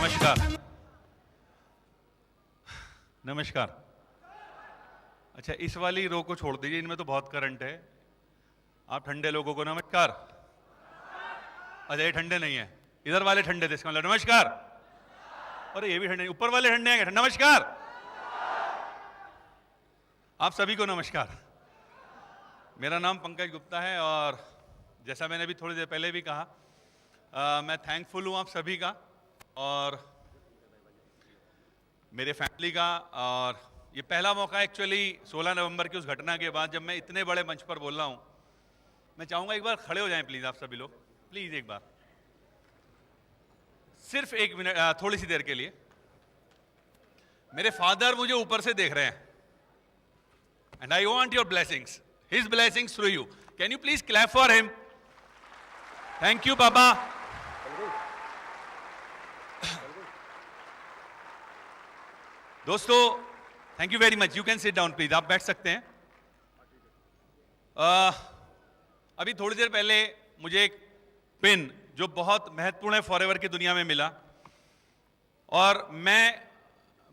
नमस्कार। नमस्कार। अच्छा, इस वाली रो को छोड़ दीजिए, इनमें तो बहुत करंट है। आप ठंडे लोगों को नमस्कार। अच्छा, ये ठंडे नहीं है, इधर वाले ठंडे थे, इसका मतलब नमस्कार। अरे ये भी ठंडे, ऊपर वाले ठंडे हैं। नमस्कार। आप सभी को नमस्कार। मेरा नाम पंकज गुप्ता है और जैसा मैंने अभी थोड़ी देर पहले भी कहा, मैं थैंकफुल हूँ आप सभी का और मेरे फैमिली का। और ये पहला मौका एक्चुअली 16 नवंबर की उस घटना के बाद जब मैं इतने बड़े मंच पर बोल रहा हूँ। मैं चाहूँगा एक बार खड़े हो जाएं प्लीज़, आप सभी लोग प्लीज़ एक बार, सिर्फ एक मिनट, थोड़ी सी देर के लिए। मेरे फादर मुझे ऊपर से देख रहे हैं and I want your blessings, his blessings through you. Can you please clap for him? Thank you पापा। दोस्तों, thank you very much. You can sit down please, आप बैठ सकते हैं। अभी थोड़ी देर पहले मुझे एक पिन जो बहुत महत्वपूर्ण है फॉरएवर की दुनिया में मिला और मैं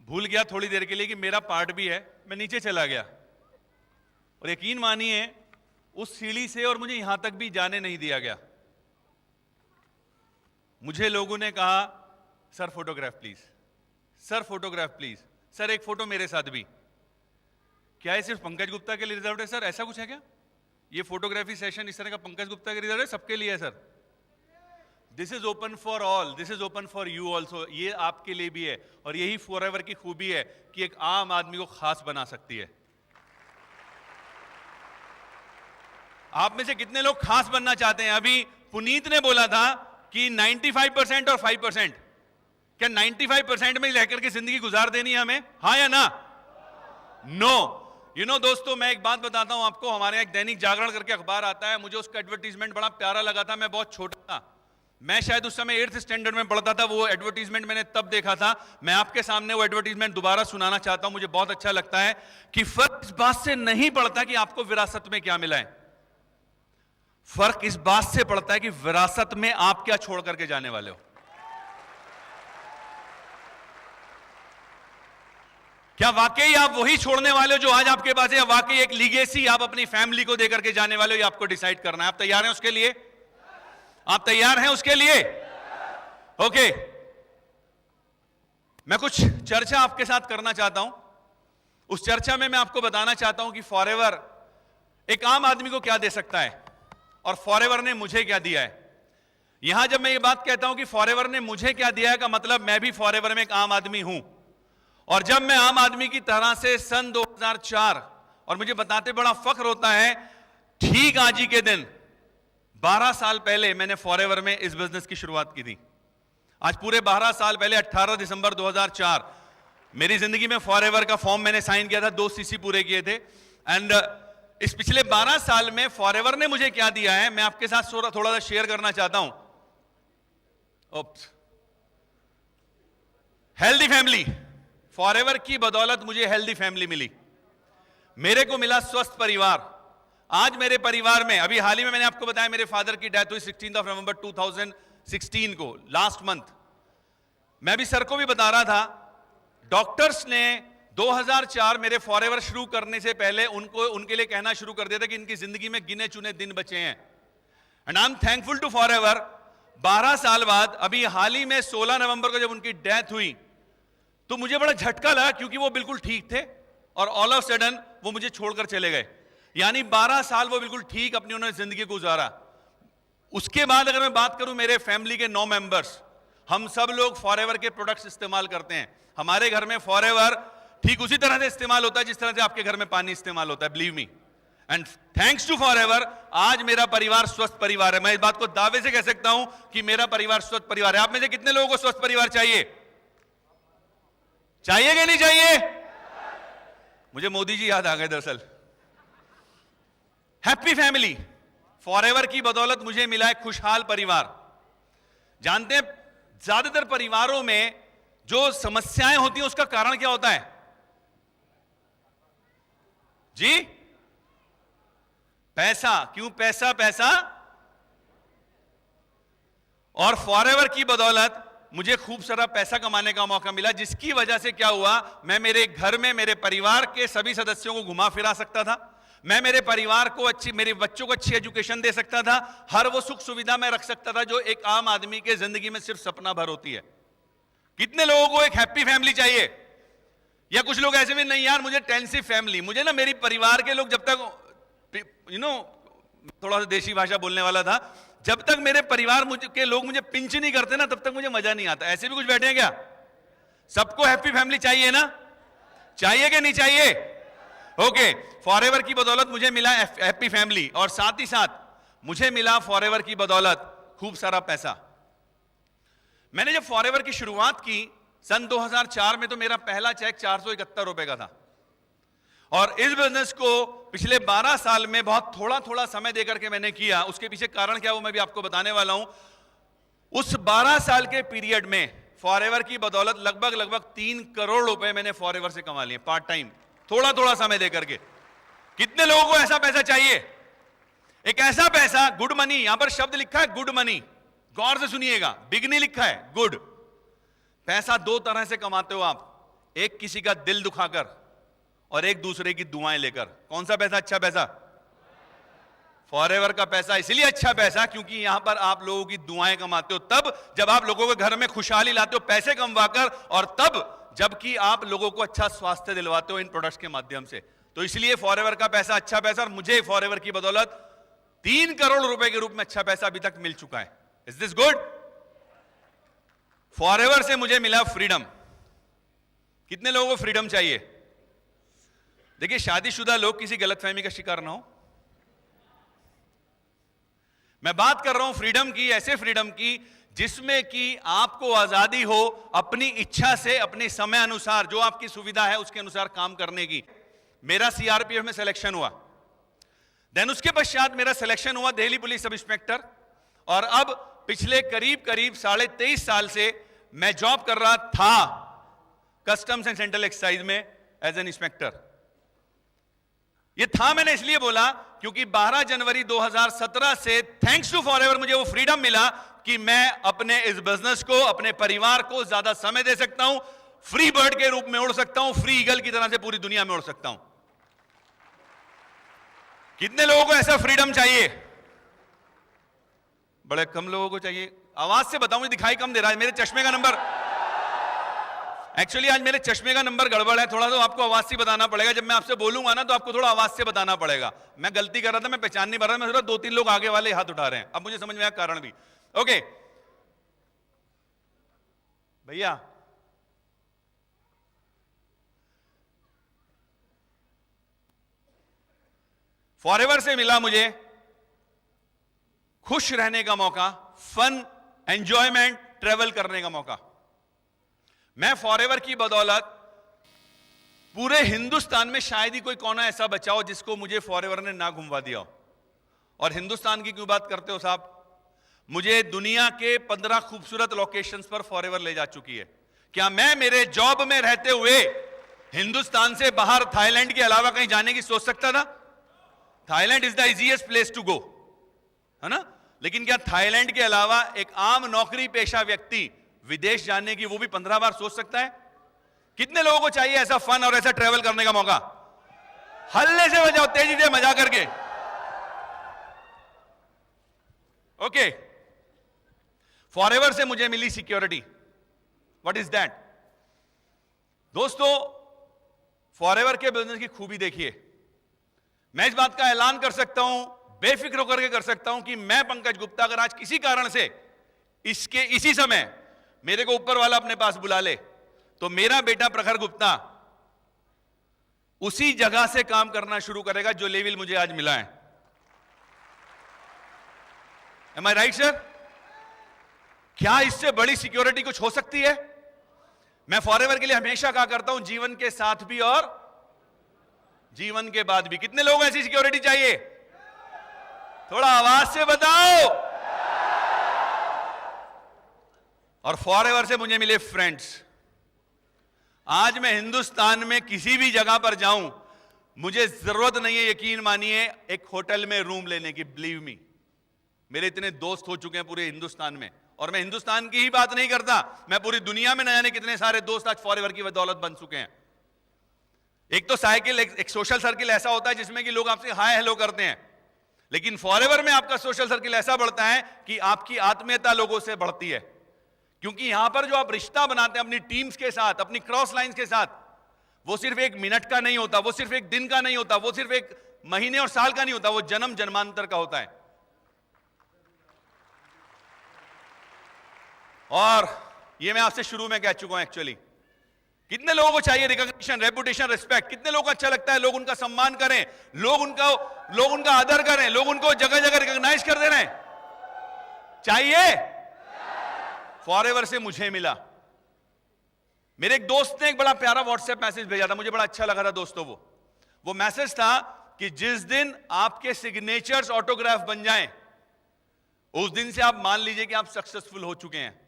भूल गया थोड़ी देर के लिए कि मेरा पार्ट भी है। मैं नीचे चला गया और यकीन मानिए उस सीढ़ी से और मुझे यहां तक भी जाने नहीं दिया गया। मुझे लोगों ने कहा, sir photograph please, sir photograph please, sir एक फोटो मेरे साथ भी। क्या ये सिर्फ पंकज गुप्ता के लिए रिजर्व है सर? ऐसा कुछ है क्या? ये फोटोग्राफी सेशन इस तरह का पंकज गुप्ता के रिजर्व है? सबके लिए है sir? This is open for all, this is open for you also. ये आपके लिए भी है और यही फॉरएवर की खूबी है कि एक आम आदमी को खास बना सकती है। आप में से कितने लोग खास बनना चाहते हैं? अभी पुनीत ने बोला था कि 95% और 5%, क्या 95% में रहकर के जिंदगी गुजार देनी है हमें? हाँ या ना? नो। यू नो दोस्तों, मैं एक बात बताता हूं आपको। हमारे यहाँ एक दैनिक जागरण करके अखबार आता है, मुझे उसका एडवर्टीजमेंट बड़ा प्यारा लगा था। मैं बहुत छोटा था, मैं शायद उस समय 8th स्टैंडर्ड में पढ़ता था। वो एडवर्टीजमेंट मैंने तब देखा था। मैं आपके सामने वो एडवर्टीजमेंट दोबारा सुनाना चाहता हूं। मुझे बहुत अच्छा लगता है कि फर्क इस बात से नहीं पड़ता कि आपको विरासत में क्या मिला है, फर्क इस बात से पड़ता है कि विरासत में आप क्या छोड़ करके जाने वाले हो। क्या वाकई आप वही छोड़ने वाले हो जो आज आपके पास है, या वाकई एक लीगेसी आप अपनी फैमिली को देकर के जाने वाले हो? ये आपको डिसाइड करना है। आप तैयार हैं उसके लिए? आप तैयार हैं उसके लिए? ओके। मैं कुछ चर्चा आपके साथ करना चाहता हूं। उस चर्चा में मैं आपको बताना चाहता हूं कि फॉरएवर एक आम आदमी को क्या दे सकता है और फॉरएवर ने मुझे क्या दिया है। यहां जब मैं ये बात कहता हूं कि फॉरएवर ने मुझे क्या दिया है, का मतलब मैं भी फॉरएवर में एक आम आदमी हूं। और जब मैं आम आदमी की तरह से सन 2004, और मुझे बताते बड़ा फख्र होता है, ठीक आज ही के दिन 12 साल पहले मैंने फॉरएवर में इस बिजनेस की शुरुआत की थी। आज पूरे 12 साल पहले 18 दिसंबर 2004 मेरी जिंदगी में फॉरएवर का फॉर्म मैंने साइन किया था, 2 सीसी पूरे किए थे। एंड इस पिछले 12 साल में फॉरएवर ने मुझे क्या दिया है, मैं आपके साथ थोड़ा सा शेयर करना चाहता हूं। हेल्दी फैमिली, फॉरएवर की बदौलत मुझे हेल्दी फैमिली मिली। मेरे को मिला स्वस्थ परिवार। आज मेरे परिवार में, अभी हाल ही में मैंने आपको बताया मेरे फादर की डेथ हुई 16 नवंबर 2016 को, लास्ट मंथ। मैं भी सर को भी बता रहा था, डॉक्टर्स ने 2004 मेरे फॉरएवर शुरू करने से पहले उनके लिए कहना शुरू कर दिया था कि इनकी जिंदगी में गिने चुने दिन बचे हैं। And I am thankful to Forever. 12 साल बाद अभी हाल ही में 16 नवंबर को जब उनकी डेथ हुई तो मुझे बड़ा झटका लगा, क्योंकि वो बिल्कुल ठीक थे और ऑल ऑफ सडन वो मुझे छोड़कर चले गए। यानी 12 साल वो बिल्कुल ठीक अपनी उन्होंने जिंदगी गुजारा। उसके बाद अगर मैं बात करूं मेरे फैमिली के 9 मेंबर्स, हम सब लोग फॉरएवर के प्रोडक्ट्स इस्तेमाल करते हैं। हमारे घर में फॉरएवर ठीक उसी तरह से इस्तेमाल होता है जिस तरह से आपके घर में पानी इस्तेमाल होता है, believe me. And thanks to Forever आज मेरा परिवार स्वस्थ परिवार है। मैं इस बात को दावे से कह सकता हूं कि मेरा परिवार स्वस्थ परिवार है। आप में से कितने लोगों को स्वस्थ परिवार चाहिए? चाहिए कि नहीं चाहिए? मुझे मोदी जी याद आ गए दरअसल। हैप्पी फैमिली, फॉरएवर की बदौलत मुझे मिला है खुशहाल परिवार। जानते हैं ज्यादातर परिवारों में जो समस्याएं होती हैं उसका कारण क्या होता है जी? पैसा। क्यों? पैसा पैसा। और फॉरएवर की बदौलत मुझे खूब सारा पैसा कमाने का मौका मिला, जिसकी वजह से क्या हुआ, मैं मेरे घर में मेरे परिवार के सभी सदस्यों को घुमा फिरा सकता था, मैं मेरे परिवार को मेरे बच्चों को अच्छी एजुकेशन दे सकता था, हर वो सुख सुविधा मैं रख सकता था जो एक आम आदमी के जिंदगी में सिर्फ सपना भर होती है। कितने लोगों को एक हैप्पी फैमिली चाहिए? या कुछ लोग ऐसे भी, नहीं यार मुझे टेंसिव फैमिली, मुझे ना मेरी परिवार के लोग जब तक थोड़ा सा देशी भाषा बोलने वाला था, जब तक मेरे परिवार के लोग मुझे पिंच नहीं करते ना, तब तक मुझे मजा नहीं आता। ऐसे भी कुछ बैठे हैं क्या? सबको हैप्पी फैमिली चाहिए ना? चाहिए कि नहीं चाहिए? ओके, फॉरएवर की बदौलत मुझे मिला हैप्पी फैमिली, और साथ ही साथ मुझे मिला फॉरएवर की बदौलत खूब सारा पैसा। मैंने जब फॉरएवर की शुरुआत की सन 2004 में, तो मेरा पहला चेक 471 रुपए का था, और इस बिजनेस को पिछले 12 साल में बहुत थोड़ा थोड़ा समय देकर के मैंने किया। उसके पीछे कारण क्या वो मैं भी आपको बताने वाला हूं। उस 12 साल के पीरियड में फॉरएवर की बदौलत लगभग 3 करोड़ रुपए मैंने फॉरएवर से कमा लिए, पार्ट टाइम, थोड़ा थोड़ा समय देकर के। कितने लोगों को ऐसा पैसा चाहिए? एक ऐसा पैसा, गुड मनी, यहां पर शब्द लिखा है गुड मनी, गौर से सुनिएगा, बिग नहीं लिखा है, गुड। पैसा दो तरह से कमाते हो आप, एक किसी का दिल दुखाकर और एक दूसरे की दुआएं लेकर। कौन सा पैसा अच्छा पैसा? फॉरएवर का पैसा इसलिए अच्छा पैसा क्योंकि यहां पर आप लोगों की दुआएं कमाते हो, तब जब आप लोगों के घर में खुशहाली लाते हो पैसे कमवाकर, और तब जबकि आप लोगों को अच्छा स्वास्थ्य दिलवाते हो इन प्रोडक्ट्स के माध्यम से। तो इसलिए फॉरएवर का पैसा अच्छा पैसा, और मुझे फॉरएवर की बदौलत 3 करोड़ रुपए के रूप में अच्छा पैसा अभी तक मिल चुका है। Is this good? फॉरएवर से मुझे मिला फ्रीडम। कितने लोगों को फ्रीडम चाहिए? देखिए, शादीशुदा लोग किसी गलतफहमी का शिकार ना हो। मैं बात कर रहा हूं फ्रीडम की, ऐसे फ्रीडम की जिसमें कि आपको आजादी हो अपनी इच्छा से, अपने समय अनुसार, जो आपकी सुविधा है उसके अनुसार काम करने की। मेरा सीआरपीएफ में सिलेक्शन हुआ, देन उसके पश्चात मेरा सिलेक्शन हुआ दिल्ली पुलिस सब इंस्पेक्टर, और अब पिछले करीब 23.5 साल से मैं जॉब कर रहा था कस्टम्स एंड सेंट्रल एक्साइज में एज एन इंस्पेक्टर। ये था मैंने इसलिए बोला क्योंकि 12 जनवरी 2017 से थैंक्स टू फॉरएवर मुझे वो फ्रीडम मिला कि मैं अपने इस बिजनेस को, अपने परिवार को ज्यादा समय दे सकता हूं, फ्री बर्ड के रूप में उड़ सकता हूं, फ्री ईगल की तरह से पूरी दुनिया में उड़ सकता हूं। कितने लोगों को ऐसा फ्रीडम चाहिए? बड़े कम लोगों को चाहिए। आवाज से बताऊं, दिखाई कम दे रहा है, मेरे चश्मे का नंबर, एक्चुअली आज मेरे चश्मे का नंबर गड़बड़ है थोड़ा, तो आपको आवाज से बताना पड़ेगा। जब मैं आपसे बोलूंगा ना तो आपको थोड़ा आवाज से बताना पड़ेगा। मैं गलती कर रहा था, मैं पहचान नहीं पा रहा, मैं सोच रहा 2-3 लोग आगे वाले हाथ उठा रहे हैं, अब मुझे समझ में आया कारण भी। ओके भैया, फॉरएवर से मिला मुझे खुश रहने का मौका, फन, एंजॉयमेंट, ट्रेवल करने का मौका। मैं फॉरएवर की बदौलत पूरे हिंदुस्तान में शायद ही कोई कोना ऐसा बचा हो जिसको मुझे फॉरएवर ने ना घुमवा दिया हो। और हिंदुस्तान की क्यों बात करते हो साहब? मुझे दुनिया के 15 खूबसूरत लोकेशंस पर फॉरएवर ले जा चुकी है। क्या मैं मेरे जॉब में रहते हुए हिंदुस्तान से बाहर थाईलैंड के अलावा कहीं जाने की सोच सकता था? Thailand is the easiest place to go, है ना? लेकिन क्या थाईलैंड के अलावा एक आम नौकरी पेशा व्यक्ति विदेश जाने की वो भी 15 बार सोच सकता है? कितने लोगों को चाहिए ऐसा फन और ऐसा ट्रेवल करने का मौका? हल्ले से बजाओ, तेजी से मजा करके। ओके, फॉरएवर से मुझे मिली सिक्योरिटी। What is that? दोस्तों, फॉरएवर के बिजनेस की खूबी देखिए। मैं इस बात का ऐलान कर सकता हूं, बेफिक्र होकर के कर सकता हूं कि मैं पंकज गुप्ता अगर आज किसी कारण से इसी समय मेरे को ऊपर वाला अपने पास बुला ले तो मेरा बेटा प्रखर गुप्ता उसी जगह से काम करना शुरू करेगा जो लेवल मुझे आज मिला है। एम आई राइट सर? क्या इससे बड़ी सिक्योरिटी कुछ हो सकती है? मैं फॉरएवर के लिए हमेशा कहा करता हूं, जीवन के साथ भी और जीवन के बाद भी। कितने लोग ऐसी सिक्योरिटी चाहिए? थोड़ा आवाज से बताओ। और फॉरएवर से मुझे मिले फ्रेंड्स। आज मैं हिंदुस्तान में किसी भी जगह पर जाऊं, मुझे जरूरत नहीं है, यकीन मानिए, एक होटल में रूम लेने की। बिलीव मी, मेरे इतने दोस्त हो चुके हैं पूरे हिंदुस्तान में, और मैं हिंदुस्तान की ही बात नहीं करता, मैं पूरी दुनिया में न जाने कितने सारे दोस्त आज फॉरएवर की बदौलत बन चुके हैं। एक तो साइकिल, एक सोशल सर्किल ऐसा होता है जिसमें कि लोग आपसे हाय हेलो करते हैं, लेकिन फॉरएवर में आपका सोशल सर्किल ऐसा बढ़ता है कि आपकी आत्मीयता लोगों से बढ़ती है, क्योंकि यहां पर जो आप रिश्ता बनाते हैं अपनी टीम्स के साथ, अपनी क्रॉस लाइंस के साथ, वो सिर्फ एक मिनट का नहीं होता, वो सिर्फ एक दिन का नहीं होता, वो सिर्फ एक महीने और साल का नहीं होता, वो जन्म जन्मांतर का होता है। और ये मैं आपसे शुरू में कह चुका हूं एक्चुअली, कितने लोगों को चाहिए रिकॉग्निशन, रेपुटेशन, रिस्पेक्ट? कितने लोगों को अच्छा लगता है लोग उनका सम्मान करें, लोग उनका आदर करें, लोग उनको जगह जगह रिकॉग्नाइज कर दे रहे हैं? चाहिए? फॉरएवर से मुझे मिला। मेरे एक दोस्त ने एक बड़ा प्यारा व्हाट्सएप मैसेज भेजा था, मुझे बड़ा अच्छा लगा था दोस्तों। वो मैसेज था कि जिस दिन आपके सिग्नेचर्स ऑटोग्राफ बन जाएं, उस दिन से आप मान लीजिए कि आप सक्सेसफुल हो चुके हैं।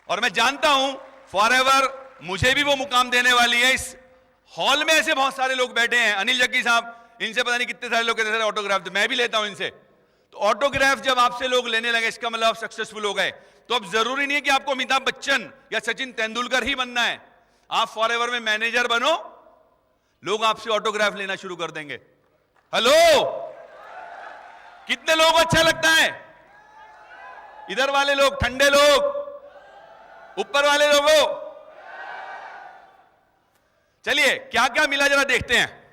और मैं जानता हूं फॉरएवर मुझे भी वो मुकाम देने वाली है। इस हॉल में ऐसे बहुत सारे लोग बैठे हैं, अनिल जग्गी साहब, इनसे पता नहीं कितने सारे लोग कहते हैं ऑटोग्राफ, तो मैं भी लेता हूं इनसे। तो ऑटोग्राफ जब आपसे लोग लेने लगे, इसका मतलब आप सक्सेसफुल हो गए। तो अब जरूरी नहीं है कि आपको अमिताभ बच्चन या सचिन तेंदुलकर ही बनना है, आप फॉरएवर में मैनेजर बनो, लोग आपसे ऑटोग्राफ लेना शुरू कर देंगे। हेलो, कितने लोगों को अच्छा लगता है? इधर वाले लोग, ठंडे लोग, ऊपर वाले लोगों। चलिए क्या क्या मिला जरा देखते हैं।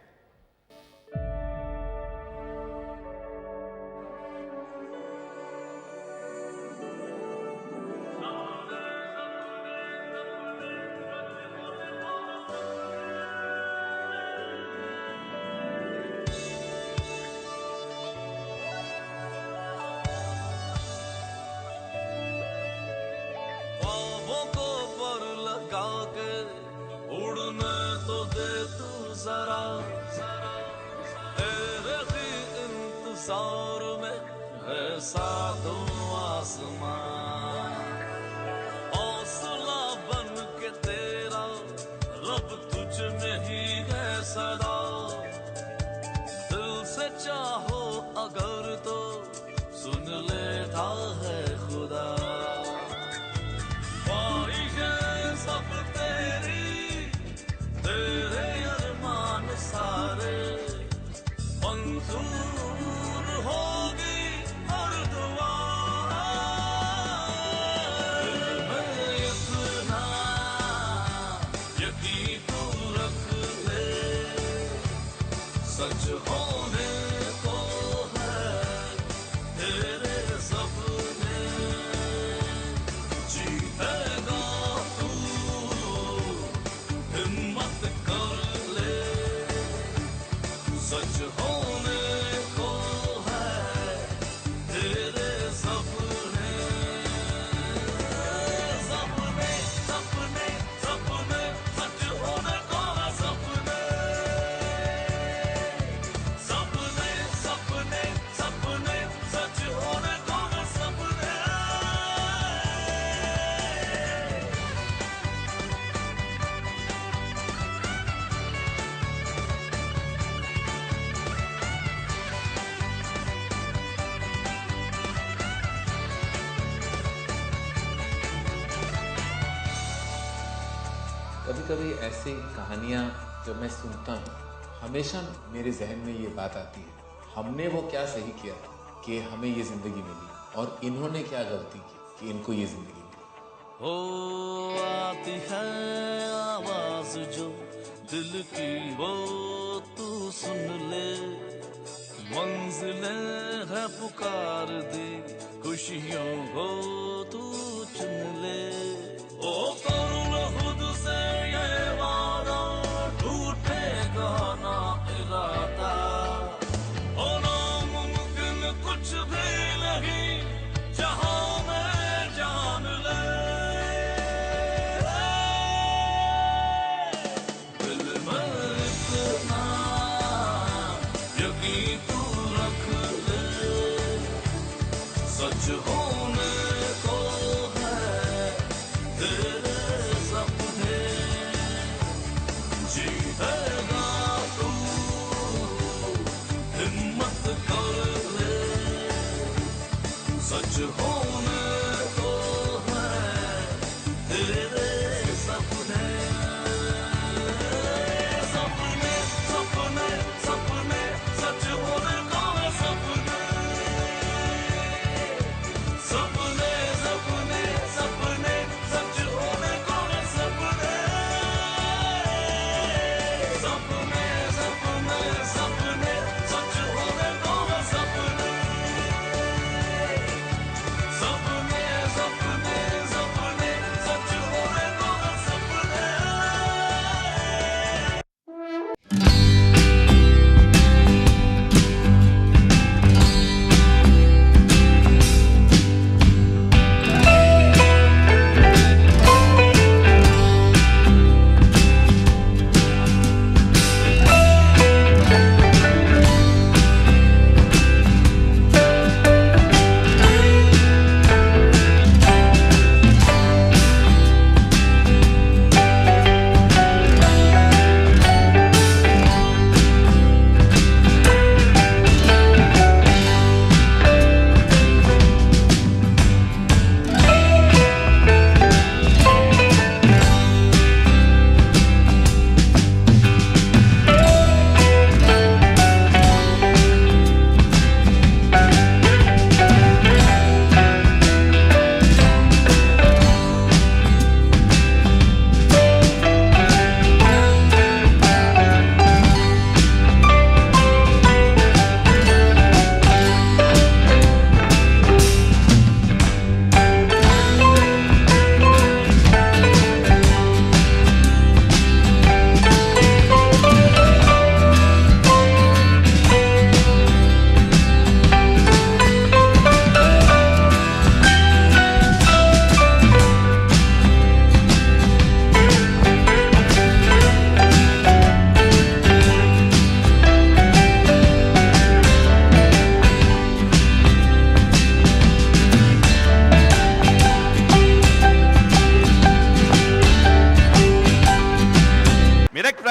कभी कभी ऐसी कहानियाँ जब मैं सुनता हूँ, हमेशा मेरे जहन में ये बात आती है, हमने वो क्या सही किया कि हमें ये ज़िंदगी मिली, और इन्होंने क्या गलती की कि इनको ये ज़िंदगी मिली। हो आती है आवाज़ जो दिल की, वो तू सुन ले, मंजिलें है पुकार दी, खुशियों को तू चुन ले। ओ कर लो खुद से ये वादा, टूटेगा ना इरादा, ओ नामुमकिन कुछ भी नहीं, जहां में जान ले। दिल में इतना यकीन तू रख ले, सच होने को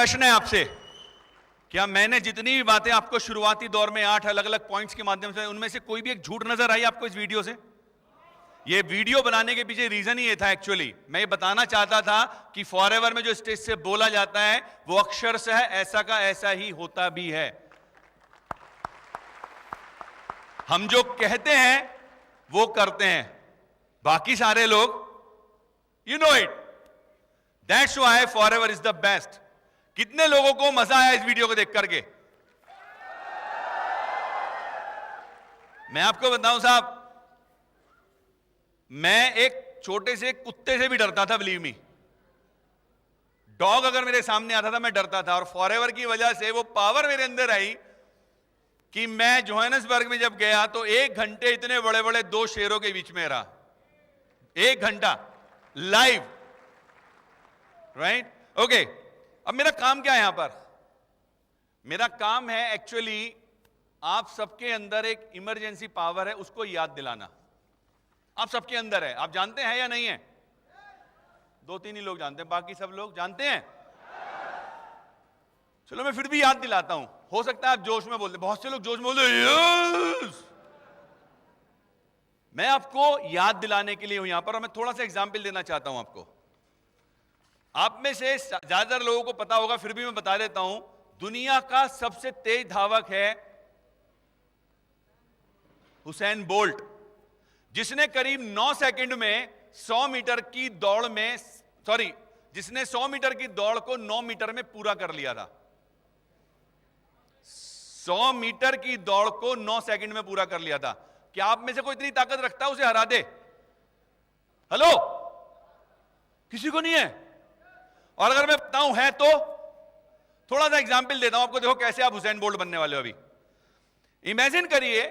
प्रश्न है आपसे, क्या मैंने जितनी भी बातें आपको शुरुआती दौर में 8 अलग अलग पॉइंट्स के माध्यम से, उनमें से कोई भी एक झूठ नजर आई आपको इस वीडियो से? ये वीडियो बनाने के पीछे रीजन ही ये था एक्चुअली, मैं ये बताना चाहता था कि फॉरएवर में जो स्टेज से बोला जाता है वो अक्षरशः ऐसा का ऐसा ही होता भी है। हम जो कहते हैं वो करते हैं, बाकी सारे लोग, you know it, that's why forever is the best. कितने लोगों को मजा आया इस वीडियो को देख करके? मैं आपको बताऊं साहब, मैं एक छोटे से कुत्ते से भी डरता था, बिलीव मी। डॉग अगर मेरे सामने आता था मैं डरता था, और फॉरएवर की वजह से वो पावर मेरे अंदर आई कि मैं जोहानिसबर्ग में जब गया तो 1 घंटे इतने बड़े बड़े 2 शेरों के बीच में रहा, 1 घंटा लाइव, राइट? ओके, अब मेरा काम क्या है यहां पर? मेरा काम है एक्चुअली आप सबके अंदर एक इमरजेंसी पावर है, उसको याद दिलाना। आप सबके अंदर है, आप जानते हैं या नहीं है? 2-3 ही लोग जानते हैं, बाकी सब लोग जानते हैं? चलो मैं फिर भी याद दिलाता हूं, हो सकता है आप जोश में बोलते, बहुत से लोग जोश में बोलते यस। मैं आपको याद दिलाने के लिए हूं यहां पर, और मैं थोड़ा सा एग्जाम्पल देना चाहता हूं आपको। आप में से ज्यादातर लोगों को पता होगा, फिर भी मैं बता देता हूं, दुनिया का सबसे तेज धावक है हुसैन बोल्ट, जिसने करीब 9 सेकंड में 100 मीटर की दौड़ में, जिसने 100 मीटर की दौड़ को 9 मीटर में पूरा कर लिया था। 100 मीटर की दौड़ को 9 सेकंड में पूरा कर लिया था। क्या आप में से कोई इतनी ताकत रखता है उसे हरा दे? हेलो, किसी को नहीं है? और अगर मैं बताऊं है तो थोड़ा सा एग्जाम्पल देता हूं आपको, देखो कैसे आप हुसैन बोल्ट बनने वाले हो। अभी इमेजिन करिए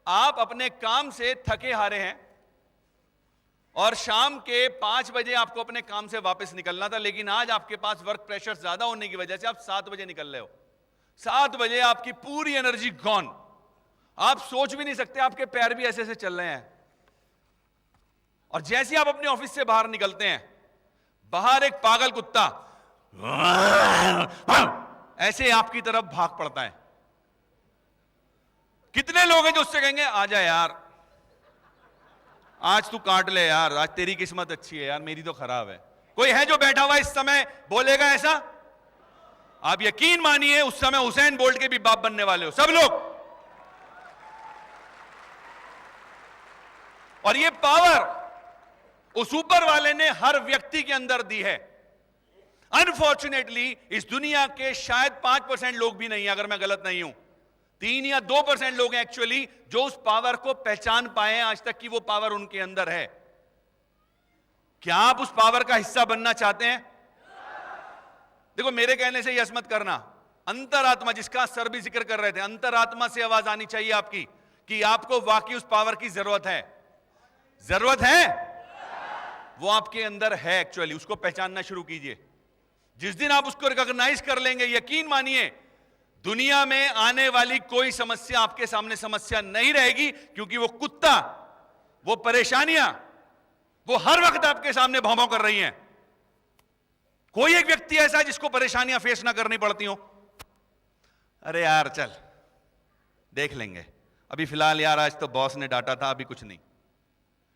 आप अपने काम से थके हारे हैं और शाम के 5 बजे आपको अपने काम से वापस निकलना था, लेकिन आज आपके पास वर्क प्रेशर ज्यादा होने की वजह से आप 7 बजे निकल रहे हो। 7 बजे आपकी पूरी एनर्जी गॉन, आप सोच भी नहीं सकते, आपके पैर भी ऐसे ऐसे चल रहे हैं। और जैसे आप अपने ऑफिस से बाहर निकलते हैं, बाहर एक पागल कुत्ता ऐसे आपकी तरफ भाग पड़ता है। कितने लोग हैं जो उससे कहेंगे आजा यार, आज तू काट ले यार, आज तेरी किस्मत अच्छी है यार, मेरी तो खराब है। कोई है जो बैठा हुआ इस समय बोलेगा ऐसा? आप यकीन मानिए उस समय हुसैन बोल्ट के भी बाप बनने वाले हो सब लोग। और ये पावर उस ऊपर वाले ने हर व्यक्ति के अंदर दी है। अनफॉर्चुनेटली इस दुनिया के शायद 5% लोग भी नहीं है, अगर मैं गलत नहीं हूं, 3 या 2% लोग हैं एक्चुअली जो उस पावर को पहचान पाए हैं आज तक कि वो पावर उनके अंदर है। क्या आप उस पावर का हिस्सा बनना चाहते हैं? देखो मेरे कहने से यस मत करना, अंतरात्मा, जिसका सर भी जिक्र कर रहे थे, अंतरात्मा से आवाज आनी चाहिए आपकी कि आपको वाकई उस पावर की जरूरत है। जरूरत है, वो आपके अंदर है एक्चुअली, उसको पहचानना शुरू कीजिए। जिस दिन आप उसको रिकॉग्नाइज कर लेंगे, यकीन मानिए दुनिया में आने वाली कोई समस्या आपके सामने समस्या नहीं रहेगी, क्योंकि वो कुत्ता, वो परेशानियां, वो हर वक्त आपके सामने भौं-भौं कर रही हैं। कोई एक व्यक्ति ऐसा है जिसको परेशानियां फेस ना करनी पड़ती हो? अरे यार चल देख लेंगे, अभी फिलहाल यार आज तो बॉस ने डांटा था, अभी कुछ नहीं।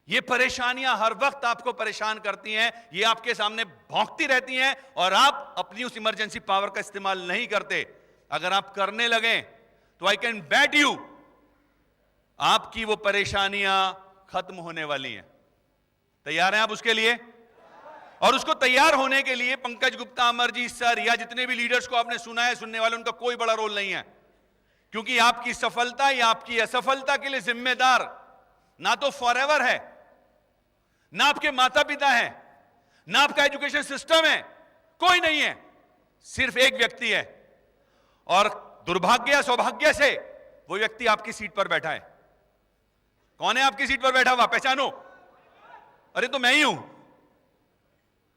ये परेशानियां हर वक्त आपको परेशान करती हैं, ये आपके सामने भौंकती रहती हैं, और आप अपनी उस इमरजेंसी पावर का इस्तेमाल नहीं करते। अगर आप करने लगे तो आई कैन बेट यू आपकी वो परेशानियां खत्म होने वाली हैं। तैयार हैं आप उसके लिए? और उसको तैयार होने के लिए पंकज गुप्ता, अमरजीत सर या जितने भी लीडर्स को आपने सुना है, सुनने वाले, उनका कोई बड़ा रोल नहीं है, क्योंकि आपकी सफलता या आपकी असफलता के लिए जिम्मेदार ना तो फॉरएवर है, ना आपके माता पिता हैं, ना आपका एजुकेशन सिस्टम है, कोई नहीं है, सिर्फ एक व्यक्ति है। और दुर्भाग्य या सौभाग्य से वो व्यक्ति आपकी सीट पर बैठा है। कौन है आपकी सीट पर बैठा हुआ? पहचानो। अरे तो मैं ही हूं।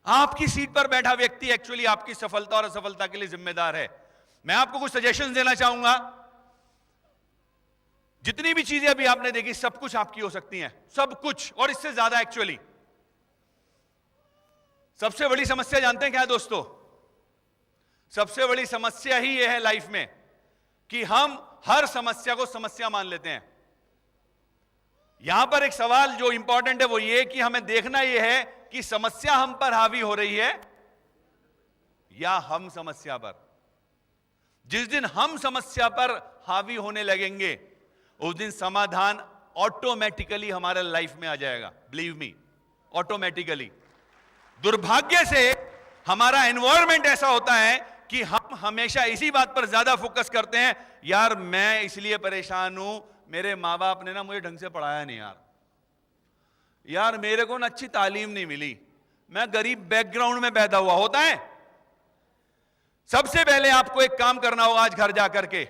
आपकी सीट पर बैठा व्यक्ति एक्चुअली आपकी सफलता और असफलता के लिए जिम्मेदार है। मैं आपको कुछ सजेशंस देना चाहूंगा। जितनी भी चीजें अभी आपने देखी, सब कुछ आपकी हो सकती हैं, सब कुछ, और इससे ज्यादा एक्चुअली। सबसे बड़ी समस्या जानते हैं क्या है दोस्तों? सबसे बड़ी समस्या ही यह है लाइफ में कि हम हर समस्या को समस्या मान लेते हैं। यहां पर एक सवाल जो इंपॉर्टेंट है वो ये कि हमें देखना यह है कि समस्या हम पर हावी हो रही है या हम समस्या पर। जिस दिन हम समस्या पर हावी होने लगेंगे उस दिन समाधान ऑटोमेटिकली हमारे लाइफ में आ जाएगा। Believe me, automatically. दुर्भाग्य से हमारा एनवायरनमेंट ऐसा होता है कि हम हमेशा इसी बात पर ज्यादा फोकस करते हैं, यार मैं इसलिए परेशान हूं, मेरे माँ बाप ने ना मुझे ढंग से पढ़ाया नहीं, यार मेरे को ना अच्छी तालीम नहीं मिली, मैं गरीब बैकग्राउंड में पैदा हुआ। होता है। सबसे पहले आपको एक काम करना होगा आज घर जाकर के,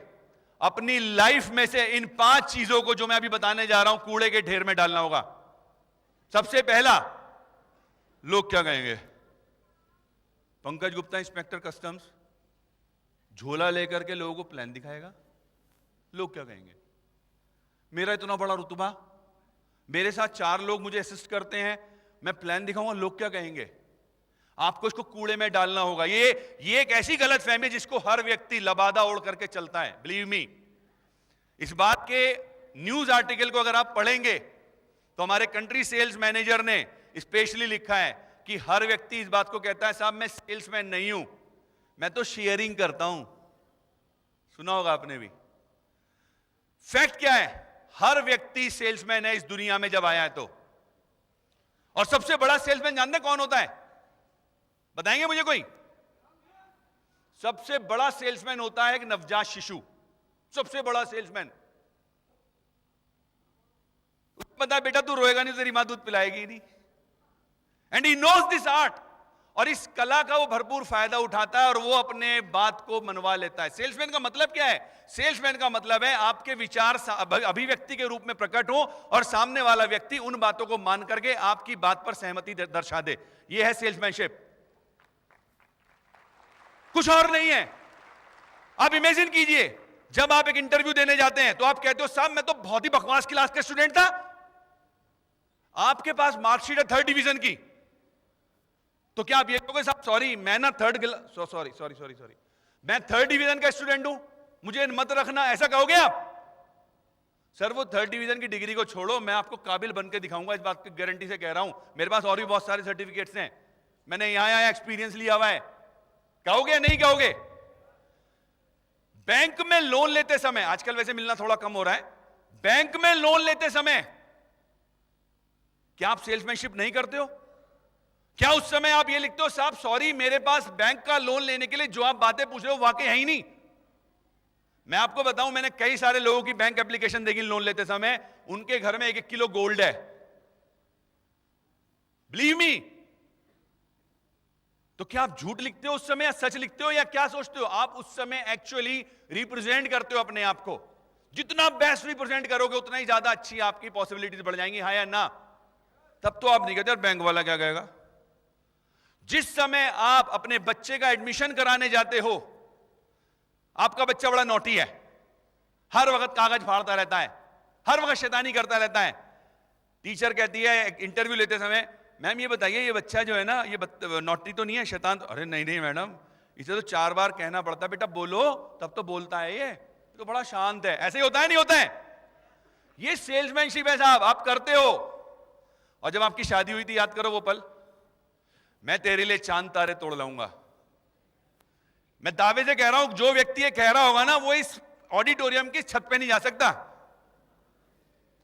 अपनी लाइफ में से इन 5 चीजों को जो मैं अभी बताने जा रहा हूं कूड़े के ढेर में डालना होगा। सबसे पहला, लोग क्या कहेंगे। पंकज गुप्ता इंस्पेक्टर कस्टम्स झोला लेकर के लोगों को प्लान दिखाएगा, लोग क्या कहेंगे। मेरा इतना बड़ा रुतबा, मेरे साथ 4 लोग मुझे असिस्ट करते हैं, मैं प्लान दिखाऊंगा, लोग क्या कहेंगे। आपको इसको कूड़े में डालना होगा। ये एक ऐसी गलत फहमी जिसको हर व्यक्ति लबादा ओढ़ करके चलता है। बिलीव मी, इस बात के न्यूज आर्टिकल को अगर आप पढ़ेंगे तो हमारे कंट्री सेल्स मैनेजर ने स्पेशली लिखा है कि हर व्यक्ति इस बात को कहता है, साहब मैं सेल्समैन नहीं हूं, मैं तो शेयरिंग करता हूं। सुना होगा आपने भी। फैक्ट क्या है, हर व्यक्ति सेल्समैन है इस दुनिया में जब आया है तो। और सबसे बड़ा सेल्समैन जानते कौन होता है, बताएंगे मुझे कोई। सबसे बड़ा सेल्समैन होता है एक नवजात शिशु, सबसे बड़ा सेल्समैन। उसको पता है बेटा तू रोएगा नहीं, तेरी मां दूध पिलाएगी नहीं। And he knows this art, और इस कला का वो भरपूर फायदा उठाता है और वो अपने बात को मनवा लेता है। सेल्समैन का मतलब क्या है, सेल्समैन का मतलब है आपके विचार अभिव्यक्ति के रूप में प्रकट हो और सामने वाला व्यक्ति उन बातों को मान करके आपकी बात पर सहमति दर्शा दे। यह है सेल्समैनशिप, कुछ और नहीं है। आप इमेजिन कीजिए, जब आप एक इंटरव्यू देने जाते हैं तो आप कहते हो साहब मैं तो बहुत ही बकवास क्लास का स्टूडेंट था, आपके पास मार्कशीट है 3rd डिवीजन की, तो क्या आप ये कहोगे साहब सॉरी मैं ना सॉरी मैं 3rd डिवीजन का स्टूडेंट हूं, मुझे मत रखना, ऐसा कहोगे आप। सर वो 3rd डिवीजन की डिग्री को छोड़ो, मैं आपको काबिल बनकर दिखाऊंगा, इस बात की गारंटी से कह रहा हूं। मेरे पास और भी बहुत सारे सर्टिफिकेट्स हैं, मैंने यहां एक्सपीरियंस लिया हुआ है। कहोगे या नहीं कहोगे। बैंक में लोन लेते समय, आजकल वैसे मिलना थोड़ा कम हो रहा है, बैंक में लोन लेते समय क्या आप सेल्समैनशिप नहीं करते हो? क्या उस समय आप ये लिखते हो साहब सॉरी मेरे पास बैंक का लोन लेने के लिए जो आप बातें पूछ रहे हो वाकई है ही नहीं। मैं आपको बताऊं, मैंने कई सारे लोगों की बैंक एप्लीकेशन देखी लोन लेते समय, उनके घर में 1-1 किलो गोल्ड है। बिलीव मी। तो क्या आप झूठ लिखते हो उस समय या सच लिखते हो या क्या सोचते हो? आप उस समय एक्चुअली रिप्रेजेंट करते हो अपने आप को। जितना बेस्ट रिप्रेजेंट करोगे उतना ही ज्यादा अच्छी आपकी पॉसिबिलिटीज बढ़ जाएंगी, हाँ या ना। तब तो आप नहीं कहते बैंक वाला क्या कहेगा। जिस समय आप अपने बच्चे का एडमिशन कराने जाते हो, आपका बच्चा बड़ा नॉटी है, हर वक्त कागज फाड़ता रहता है, हर वक्त शैतानी करता रहता है। टीचर कहती है इंटरव्यू लेते समय, मैम ये बताइए ये बच्चा जो है ना ये नॉटी तो नहीं है, शैतान तो? अरे नहीं मैडम, इसे तो 4 बार कहना पड़ता है, बेटा बोलो, तब तो बोलता है, ये तो बड़ा शांत है। ऐसे ही होता है नहीं होता है? ये सेल्समैनशिप है साहब, आप करते हो। और जब आपकी शादी हुई थी, याद करो वो पल, मैं तेरे लिए चांद तारे तोड़ लाऊंगा। मैं दावे से कह रहा हूं जो व्यक्ति ये कह रहा होगा ना वो इस ऑडिटोरियम की छत पे नहीं जा सकता।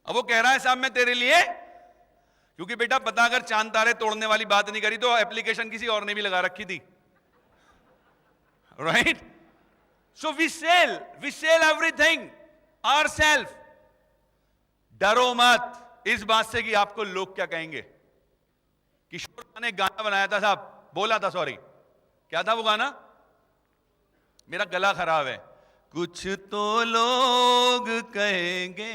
अब वो कह रहा है साहब मैं तेरे लिए, क्योंकि बेटा पता अगर चांद तारे तोड़ने वाली बात नहीं करी तो एप्लीकेशन किसी और ने भी लगा रखी थी, right? So we sell everything ourselves. डरो मत इस बात से कि आपको लोग क्या कहेंगे। किशोर दा ने गाना बनाया था साहब, बोला था सॉरी, क्या था वो गाना? मेरा गला खराब है। कुछ तो लोग कहेंगे,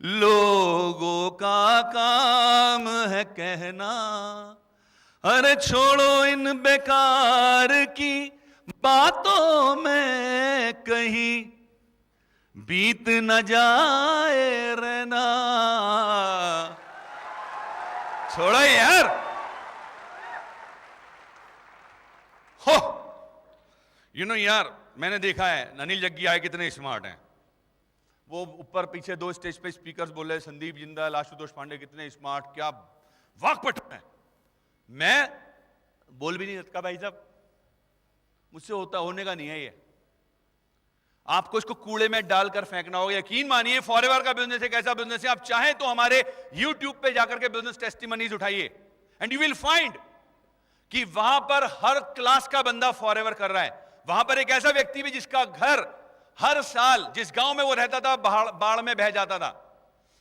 लोगों का काम है कहना, अरे छोड़ो इन बेकार की बातों में कहीं बीत न जाए रहना। छोड़ो यार, हो यार मैंने देखा है अनिल जग्गी आए कितने स्मार्ट हैं। वो ऊपर पीछे दो स्टेज पे स्पीकर्स बोले, संदीप जिंदाल, आशुतोष पांडे कितने स्मार्ट, क्या वाकपटु है। मैं बोल भी नहीं सकता भाई साहब, मुझसे होने का नहीं है ये। आपको इसको कूड़े में डालकर फेंकना होगा। यकीन मानिए फॉरएवर का बिजनेस एक ऐसा बिजनेस है, आप चाहें तो हमारे YouTube पे जाकर के बिजनेस टेस्टिमनीज उठाइए एंड यू विल फाइंड कि वहां पर हर क्लास का बंदा फॉरएवर कर रहा है। वहां पर एक ऐसा व्यक्ति भी जिसका घर हर साल जिस गांव में वो रहता था बाढ़ में बह जाता था,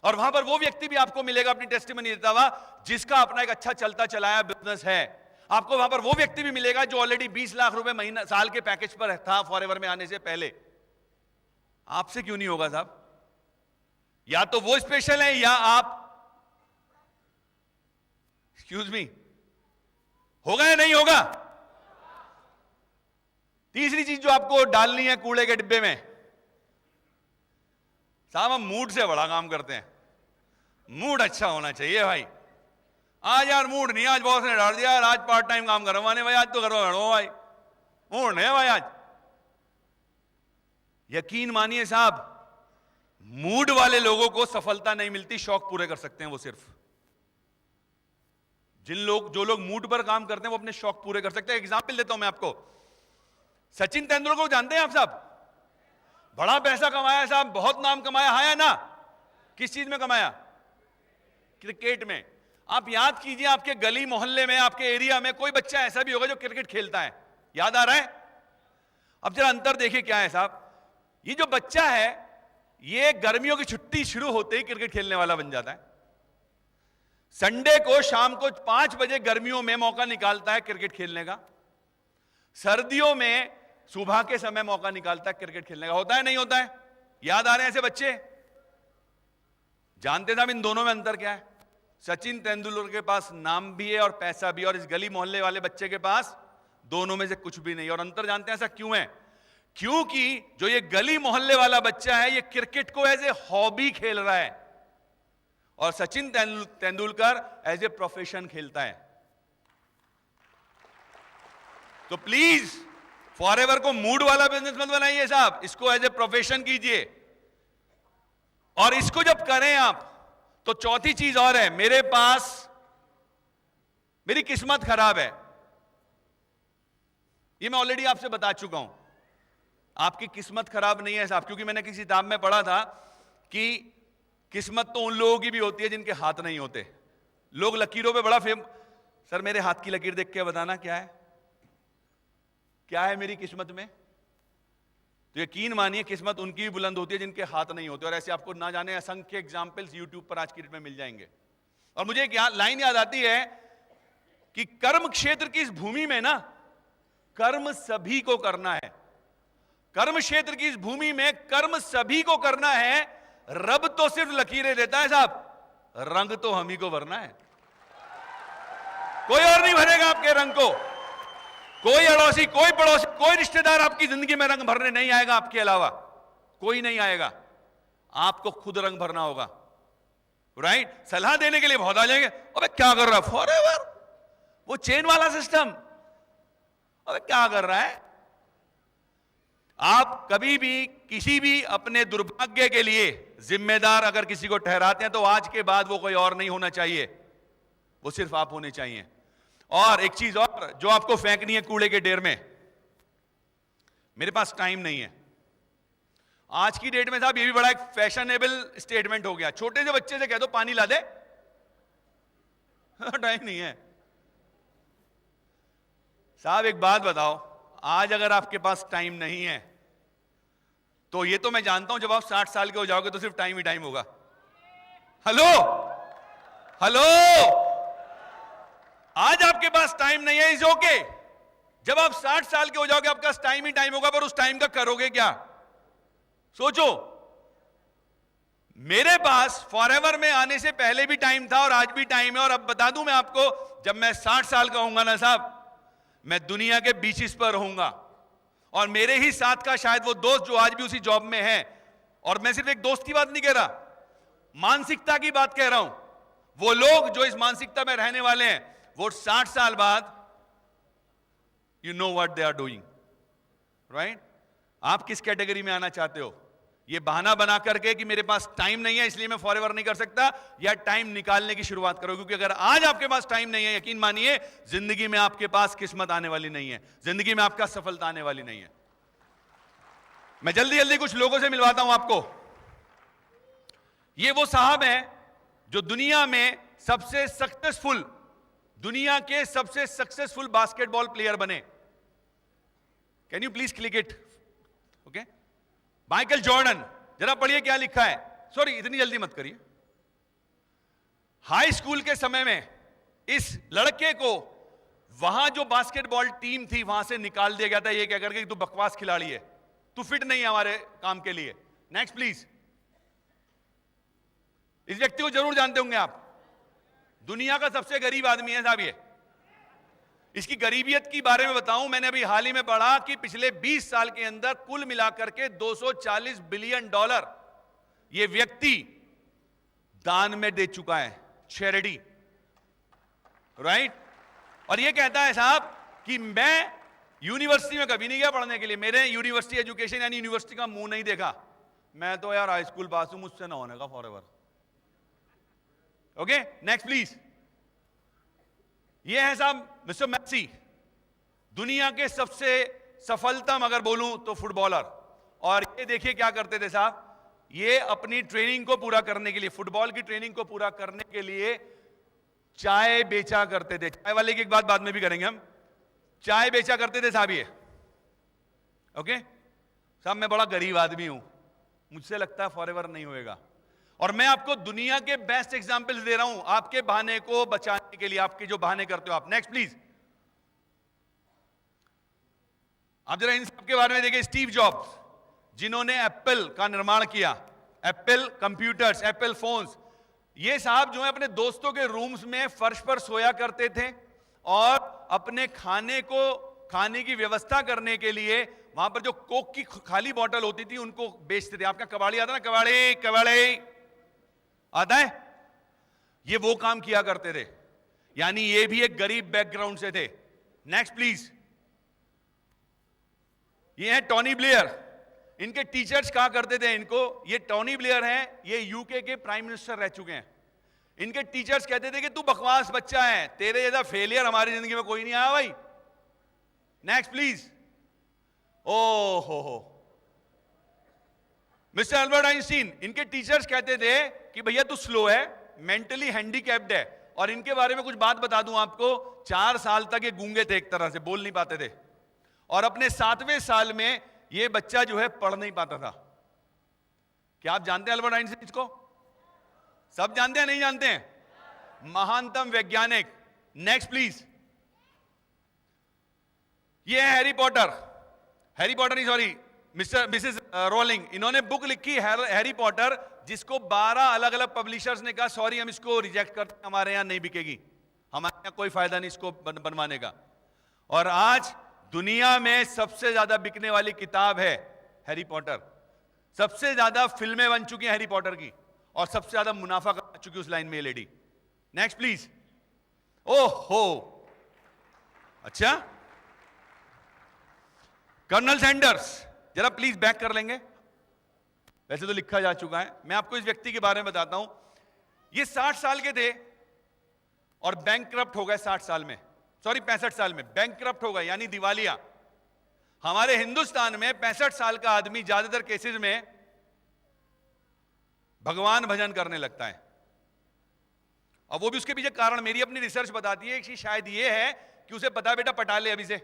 और वहां पर वो व्यक्ति भी आपको मिलेगा अपनी टेस्टिमनी देता हुआ जिसका अपना एक अच्छा चलता चलाया बिजनेस है। आपको वहां पर वो व्यक्ति भी मिलेगा जो ऑलरेडी 20 लाख रुपए महीना साल के पैकेज पर था फॉरएवर में आने से पहले। आपसे क्यों नहीं होगा साहब? या तो वो स्पेशल है या आप, एक्सक्यूज मी, होगा या नहीं होगा? तीसरी चीज जो आपको डालनी है कूड़े के डिब्बे में, साहब हम मूड से बड़ा काम करते हैं। मूड अच्छा होना चाहिए भाई। आज यार मूड नहीं, आज बॉस ने डाल दिया यार, आज पार्ट टाइम काम करवाने भाई, आज तो करवा भाई, मूड नहीं है भाई आज। यकीन मानिए साहब, मूड वाले लोगों को सफलता नहीं मिलती, शौक पूरे कर सकते हैं वो सिर्फ। जो लोग मूड पर काम करते हैं वो अपने शौक पूरे कर सकते हैं। एग्जांपल देता हूं मैं आपको, सचिन तेंदुलकर को जानते हैं आप साहब? बड़ा पैसा कमाया साहब, बहुत नाम कमाया है ना? किस चीज में कमाया? क्रिकेट में। आप याद कीजिए आपके गली मोहल्ले में, आपके एरिया में कोई बच्चा ऐसा भी होगा जो क्रिकेट खेलता है, याद आ रहा है? अब जरा अंतर देखिए क्या है साहब। ये जो बच्चा है ये गर्मियों की छुट्टी शुरू होते ही क्रिकेट खेलने वाला बन जाता है। संडे को शाम को 5 बजे गर्मियों में मौका निकालता है क्रिकेट खेलने का, सर्दियों में सुबह के समय मौका निकालता है क्रिकेट खेलने का। होता है नहीं होता है? याद आ रहे हैं ऐसे बच्चे? जानते साहब इन दोनों में अंतर क्या है? सचिन तेंदुलकर के पास नाम भी है और पैसा भी है, और इस गली मोहल्ले वाले बच्चे के पास दोनों में से कुछ भी नहीं। और अंतर जानते हैं ऐसा क्यों है? क्योंकि जो ये गली मोहल्ले वाला बच्चा है ये क्रिकेट को एज ए हॉबी खेल रहा है, और Sachin Tendulkar as a profession खेलता है। तो प्लीज फॉरएवर को मूड वाला बिजनेस मत बनाइए साहब, इसको एज ए प्रोफेशन कीजिए। और इसको जब करें आप तो चौथी चीज और है, मेरे पास मेरी किस्मत खराब है। ये मैं ऑलरेडी आपसे बता चुका हूं, आपकी किस्मत खराब नहीं है साहब, क्योंकि मैंने किसी किताब में पढ़ा था कि किस्मत तो उन लोगों की भी होती है जिनके हाथ नहीं होते। लोग लकीरों पे बड़ा सर मेरे हाथ की लकीर देख के बताना क्या है, क्या है मेरी किस्मत में? तो यकीन मानिए किस्मत उनकी भी बुलंद होती है जिनके हाथ नहीं होते। और ऐसे आपको ना जाने असंख्य एग्जाम्पल्स यूट्यूब पर आज की डेट में मिल जाएंगे। और मुझे एक लाइन याद आती है कि कर्म क्षेत्र की इस भूमि में ना कर्म सभी को करना है। कर्म क्षेत्र की इस भूमि में कर्म सभी को करना है। रब तो सिर्फ लकीरें देता है साहब, रंग तो हम ही को भरना है। कोई और नहीं भरेगा आपके रंग को। कोई अड़ोसी, कोई पड़ोसी, कोई रिश्तेदार आपकी जिंदगी में रंग भरने नहीं आएगा आपके अलावा, कोई नहीं आएगा। आपको खुद रंग भरना होगा, राइट? सलाह देने के लिए बहुत आ जाएंगे, अबे क्या कर रहा है फॉरएवर, वो चेन वाला सिस्टम, अबे क्या कर रहा है। आप कभी भी किसी भी अपने दुर्भाग्य के लिए जिम्मेदार अगर किसी को ठहराते हैं तो आज के बाद वो कोई और नहीं होना चाहिए, वो सिर्फ आप होने चाहिए। और एक चीज और जो आपको फेंकनी है कूड़े के ढेर में, मेरे पास टाइम नहीं है। आज की डेट में साहब ये भी बड़ा एक फैशनेबल स्टेटमेंट हो गया। छोटे से बच्चे से कह दो पानी ला दे, टाइम नहीं है। साहब एक बात बताओ, आज अगर आपके पास टाइम नहीं है तो ये तो मैं जानता हूं जब आप 60 साल के हो जाओगे तो सिर्फ टाइम ही टाइम होगा। हेलो हेलो, आज आपके पास टाइम नहीं है, इज ओके। जब आप 60 साल के हो जाओगे आपके पास टाइम ही टाइम होगा, पर उस टाइम का करोगे क्या? सोचो। मेरे पास फॉरएवर में आने से पहले भी टाइम था और आज भी टाइम है। और अब बता दूं मैं आपको, जब मैं 60 साल का होऊंगा ना साहब, मैं दुनिया के बीचेस पर रहूंगा और मेरे ही साथ का शायद वो दोस्त जो आज भी उसी जॉब में है, और मैं सिर्फ एक दोस्त की बात नहीं कह रहा, मानसिकता की बात कह रहा हूं। वो लोग जो इस मानसिकता में रहने वाले हैं वो 60 साल बाद you know what they are doing, right? आप किस कैटेगरी में आना चाहते हो? ये बहाना बना करके कि मेरे पास टाइम नहीं है इसलिए मैं फॉरएवर नहीं कर सकता, या टाइम निकालने की शुरुआत करो, क्योंकि अगर आज आपके पास टाइम नहीं है, यकीन मानिए जिंदगी में आपके पास किस्मत आने वाली नहीं है, जिंदगी में आपका सफलता आने वाली नहीं है। मैं जल्दी जल्दी कुछ लोगों से मिलवाता हूं आपको। ये वो साहब हैं जो दुनिया में सबसे सक्सेसफुल, दुनिया के सबसे सक्सेसफुल बास्केटबॉल प्लेयर बने। Can you please click it? Okay, Michael Jordan, जरा पढ़िए क्या लिखा है। सॉरी, इतनी जल्दी मत करिए। हाई स्कूल के समय में इस लड़के को वहां जो बास्केटबॉल टीम थी वहां से निकाल दिया गया था, ये कह करके कि तू बकवास खिलाड़ी है, तू फिट नहीं है हमारे काम के लिए। Next please. इस व्यक्ति को जरूर जानते होंगे आप, दुनिया का सबसे गरीब आदमी है साहब ये। इसकी गरीबियत के बारे में बताऊं, मैंने अभी हाल ही में पढ़ा कि पिछले 20 साल के अंदर कुल मिलाकर के 240 बिलियन डॉलर ये व्यक्ति दान में दे चुका है, चैरिटी, राइट? और ये कहता है साहब कि मैं यूनिवर्सिटी में कभी नहीं गया पढ़ने के लिए, मेरे यूनिवर्सिटी एजुकेशन यानी यूनिवर्सिटी का मुंह नहीं देखा, मैं तो यार हाई स्कूल पास हूं, मुझसे ना होने का फॉरएवर। Okay, next please. ये है साहब मिस्टर मैसी, दुनिया के सबसे सफलतम अगर बोलूं तो फुटबॉलर। और ये देखिए क्या करते थे साहब, ये अपनी ट्रेनिंग को पूरा करने के लिए, फुटबॉल की ट्रेनिंग को पूरा करने के लिए चाय बेचा करते थे। चाय वाले की एक बात बाद में भी करेंगे हम, चाय बेचा करते थे साहब ये। ओके साहब, मैं बड़ा गरीब आदमी हूं, मुझसे लगता है फॉरएवर नहीं होएगा, और मैं आपको दुनिया के बेस्ट एग्जांपल्स दे रहा हूं आपके बहाने को बचाने के लिए, आपके जो बहाने करते हो आप। Next please. आप जरा इन सब के बारे में देखिए। स्टीव जॉब्स, जिन्होंने एप्पल का निर्माण किया, एप्पल कंप्यूटर्स, एप्पल फोन्स, ये साहब जो है अपने दोस्तों के रूम्स में फर्श पर सोया करते थे और अपने खाने की व्यवस्था करने के लिए वहां पर जो कोक की खाली बोतल होती थी उनको बेचते थे। आपका कबाड़ी आता ना, कबाड़ी कबाड़ी आता है, ये वो काम किया करते थे, यानी ये भी एक गरीब बैकग्राउंड से थे। Next please. ये है टोनी ब्लेयर, इनके टीचर्स कहा करते थे इनको, ये टोनी ब्लेयर हैं, ये यूके के प्राइम मिनिस्टर रह चुके हैं। इनके टीचर्स कहते थे कि तू बकवास बच्चा है, तेरे जैसा फेलियर हमारी जिंदगी में कोई नहीं आया भाई। Next please. ओ हो मिस्टर अल्बर्ट आइंस्टीन, इनके टीचर्स कहते थे कि भैया तू स्लो है, मेंटली हैंडीकैप्ड है। और इनके बारे में कुछ बात बता दूं आपको, 4 साल तक ये गूंगे थे, एक तरह से बोल नहीं पाते थे, और अपने 7वें साल में ये बच्चा जो है पढ़ नहीं पाता था। क्या आप जानते हैं अल्बर्ट आइंस्टीन को? सब जानते हैं, नहीं जानते हैं? महानतम वैज्ञानिक। Next please. ये है हैरी पॉटर, नहीं सॉरी, मिसेस रोलिंग, इन्होंने बुक लिखी हैरी पॉटर, जिसको 12 अलग अलग पब्लिशर्स ने कहा सॉरी हम इसको रिजेक्ट करते हैं, हमारे यहां नहीं बिकेगी, हमारे यहां कोई फायदा नहीं इसको बनवाने का। और आज दुनिया में सबसे ज्यादा बिकने वाली किताब है हैरी पॉटर, सबसे ज्यादा फिल्में बन चुकी हैं हैरी पॉटर की, और सबसे ज्यादा मुनाफा कमा चुकी उस लाइन में ये लेडी। Next please. ओहो, अच्छा, कर्नल सैंडर्स, जरा प्लीज बैक कर लेंगे, वैसे तो लिखा जा चुका है, मैं आपको इस व्यक्ति के बारे में बताता हूं। ये 60 साल के थे और बैंकक्रप्ट हो गए 60 साल में, सॉरी 65 साल में बैंकक्रप्ट हो गए, यानी दिवालिया। हमारे हिंदुस्तान में 65 साल का आदमी ज्यादातर केसेस में भगवान भजन करने लगता है, और वो भी उसके पीछे कारण मेरी अपनी रिसर्च बताती है कि शायद ये है कि उसे पता बेटा पटा ले अभी से,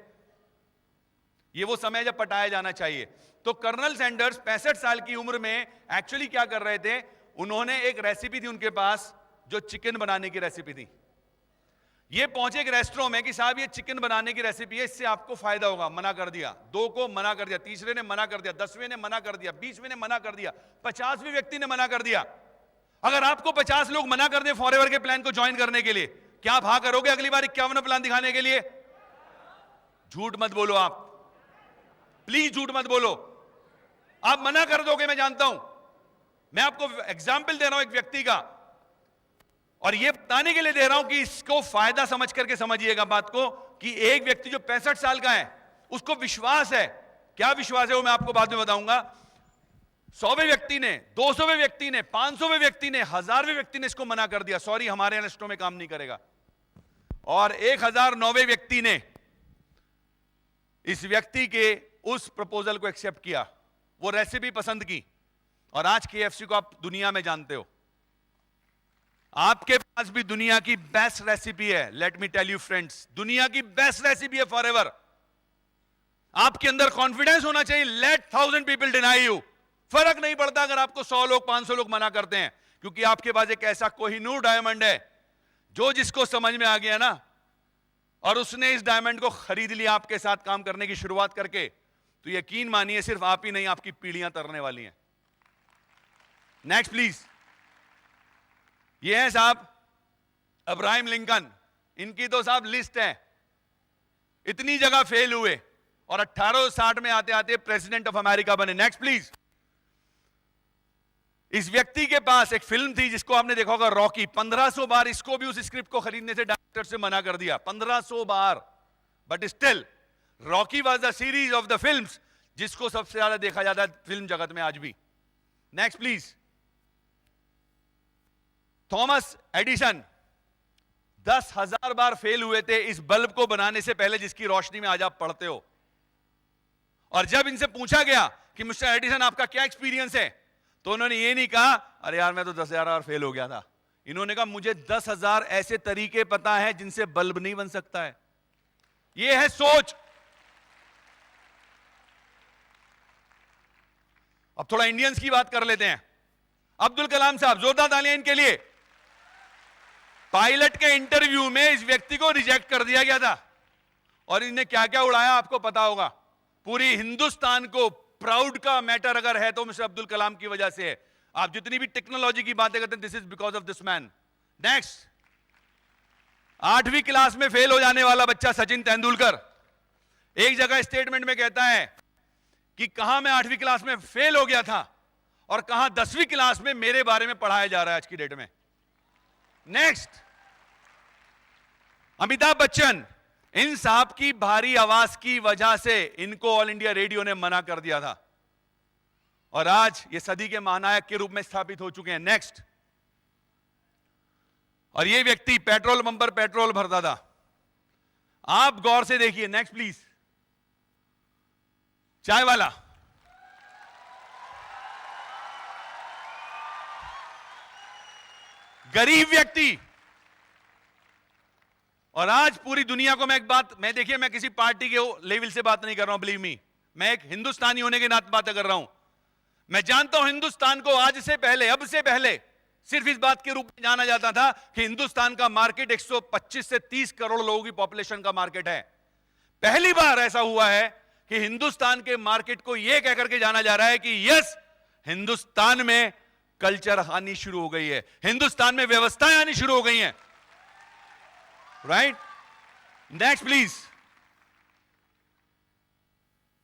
ये वो समय जब पटाया जाना चाहिए। तो कर्नल सैंडर्स 65 साल की उम्र में एक्चुअली क्या कर रहे थे, उन्होंने एक रेसिपी थी उनके पास जो चिकन बनाने की रेसिपी थी। ये पहुंचे एक रेस्टोरेंट में कि साहब ये चिकन बनाने की रेसिपी है, इससे आपको फायदा होगा, मना कर दिया, 2 को मना कर दिया, तीसरे ने मना कर दिया, 10वें ने मना कर दिया, 20वें ने मना कर दिया, 50वें व्यक्ति ने मना कर दिया। अगर आपको 50 लोग मना कर दे फॉरएवर के प्लान को ज्वाइन करने के लिए, क्या आप हाँ करोगे अगली बार 51वां प्लान दिखाने के लिए? झूठ मत बोलो आप, प्लीज झूठ मत बोलो, आप मना कर दोगे, मैं जानता हूं। मैं आपको एग्जाम्पल दे रहा हूं एक व्यक्ति का, और यह बताने के लिए दे रहा हूं कि इसको फायदा समझ करके समझिएगा बात को, कि एक व्यक्ति जो 65 साल का है, उसको विश्वास है क्या विश्वास है वो मैं आपको बाद में बताऊंगा। 100वें व्यक्ति ने, 200वें व्यक्ति ने, 500वें व्यक्ति ने, 1000वें व्यक्ति ने इसको मना कर दिया, सॉरी हमारे अनिष्टों में काम नहीं करेगा। और 1009वें व्यक्ति ने इस व्यक्ति के उस प्रपोजल को एक्सेप्ट किया, वो रेसिपी पसंद की, और आज KFC को आप दुनिया में जानते हो। आपके पास भी दुनिया की बेस्ट रेसिपी है। Let me tell you friends, दुनिया की बेस्ट रेसिपी है फॉरएवर। आपके अंदर कॉन्फिडेंस होना चाहिए। लेट 1000 पीपल डिनाई यू, फर्क नहीं पड़ता अगर आपको 100 लोग 500 लोग मना करते हैं, क्योंकि आपके पास एक ऐसा कोहिनूर डायमंड है जो जिसको समझ में आ गया ना, और उसने इस डायमंड को खरीद लिया आपके साथ काम करने की शुरुआत करके, तो यकीन मानिए सिर्फ आप ही नहीं, आपकी पीढ़ियां तरने वाली हैं। Next please. ये है साहब अब्राहम लिंकन, इनकी तो साहब लिस्ट है, इतनी जगह फेल हुए और 1860 में आते आते प्रेसिडेंट ऑफ अमेरिका बने। Next please. इस व्यक्ति के पास एक फिल्म थी जिसको आपने देखा होगा, रॉकी। 1500 बार इसको भी उस स्क्रिप्ट को खरीदने से डायरेक्टर से मना कर दिया, 1500 बार, but still Rocky was the series of the films जिसको सबसे ज्यादा देखा जाता है फिल्म जगत में आज भी। Next please. Thomas Edison 10,000 bar fail हुए थे इस बल्ब को बनाने से पहले जिसकी रोशनी में आज आप पढ़ते हो। और जब इनसे पूछा गया कि मिस्टर एडिसन आपका क्या एक्सपीरियंस है, तो उन्होंने ये नहीं कहा अरे यार मैं तो 10,000 बार फेल हो गया था। इन्होंने कहा मुझे 10,000 ऐसे तरीके पता है जिनसे बल्ब नहीं बन सकता है। ये है सोच। अब थोड़ा इंडियंस की बात कर लेते हैं। अब्दुल कलाम साहब, जोरदार तालियां इनके लिए। पायलट के इंटरव्यू में इस व्यक्ति को रिजेक्ट कर दिया गया था, और इन्हें क्या क्या उड़ाया आपको पता होगा। पूरी हिंदुस्तान को प्राउड का मैटर अगर है तो मिस्टर अब्दुल कलाम की वजह से है। आप जितनी भी टेक्नोलॉजी की बातें करते हैं, this is because of this man. Next. 8वीं क्लास में फेल हो जाने वाला बच्चा सचिन तेंदुलकर एक जगह स्टेटमेंट में कहता है कि कहां मैं 8वीं क्लास में फेल हो गया था और कहां 10वीं क्लास में मेरे बारे में पढ़ाया जा रहा है आज की डेट में। नेक्स्ट। अमिताभ बच्चन, इन साहब की भारी आवाज की वजह से इनको ऑल इंडिया रेडियो ने मना कर दिया था, और आज ये सदी के महानायक के रूप में स्थापित हो चुके हैं। नेक्स्ट। और ये व्यक्ति पेट्रोल पंप पर पेट्रोल भरता था। आप गौर से देखिए। Next please. चाय वाला, गरीब व्यक्ति, और आज पूरी दुनिया को मैं एक बात, मैं देखिए मैं किसी पार्टी के लेवल से बात नहीं कर रहा हूं, बिलीव मी, मैं एक हिंदुस्तानी होने के नाते बातें कर रहा हूं। मैं जानता हूं हिंदुस्तान को आज से पहले, अब से पहले सिर्फ इस बात के रूप में जाना जाता था कि हिंदुस्तान का मार्केट 125 से 30 करोड़ लोगों की पॉपुलेशन का मार्केट है। पहली बार ऐसा हुआ है कि हिंदुस्तान के मार्केट को यह कहकर के जाना जा रहा है कि यस, हिंदुस्तान में कल्चर आनी शुरू हो गई है, हिंदुस्तान में व्यवस्थाएं आनी शुरू हो गई हैं। राइट। Next please.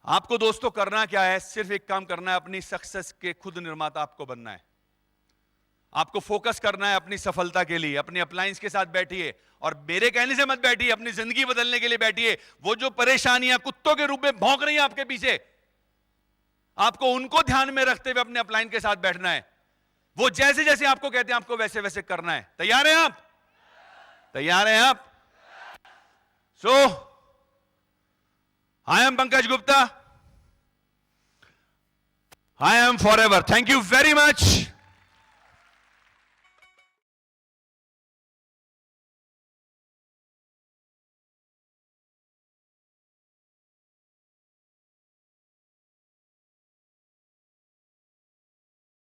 आपको दोस्तों करना क्या है? सिर्फ एक काम करना है, अपनी सक्सेस के खुद निर्माता आपको बनना है। आपको फोकस करना है अपनी सफलता के लिए। अपने अप्लायंस के साथ बैठिए, और मेरे कहने से मत बैठिए, अपनी जिंदगी बदलने के लिए बैठिए। वो जो परेशानियां कुत्तों के रूप में भौंक रही हैं आपके पीछे, आपको उनको ध्यान में रखते हुए अपने अपलाइन के साथ बैठना है। वो जैसे जैसे आपको कहते हैं आपको वैसे वैसे करना है। तैयार हैं आप? तैयार हैं आप? So I am Pankaj Gupta, I am forever. Thank you very much.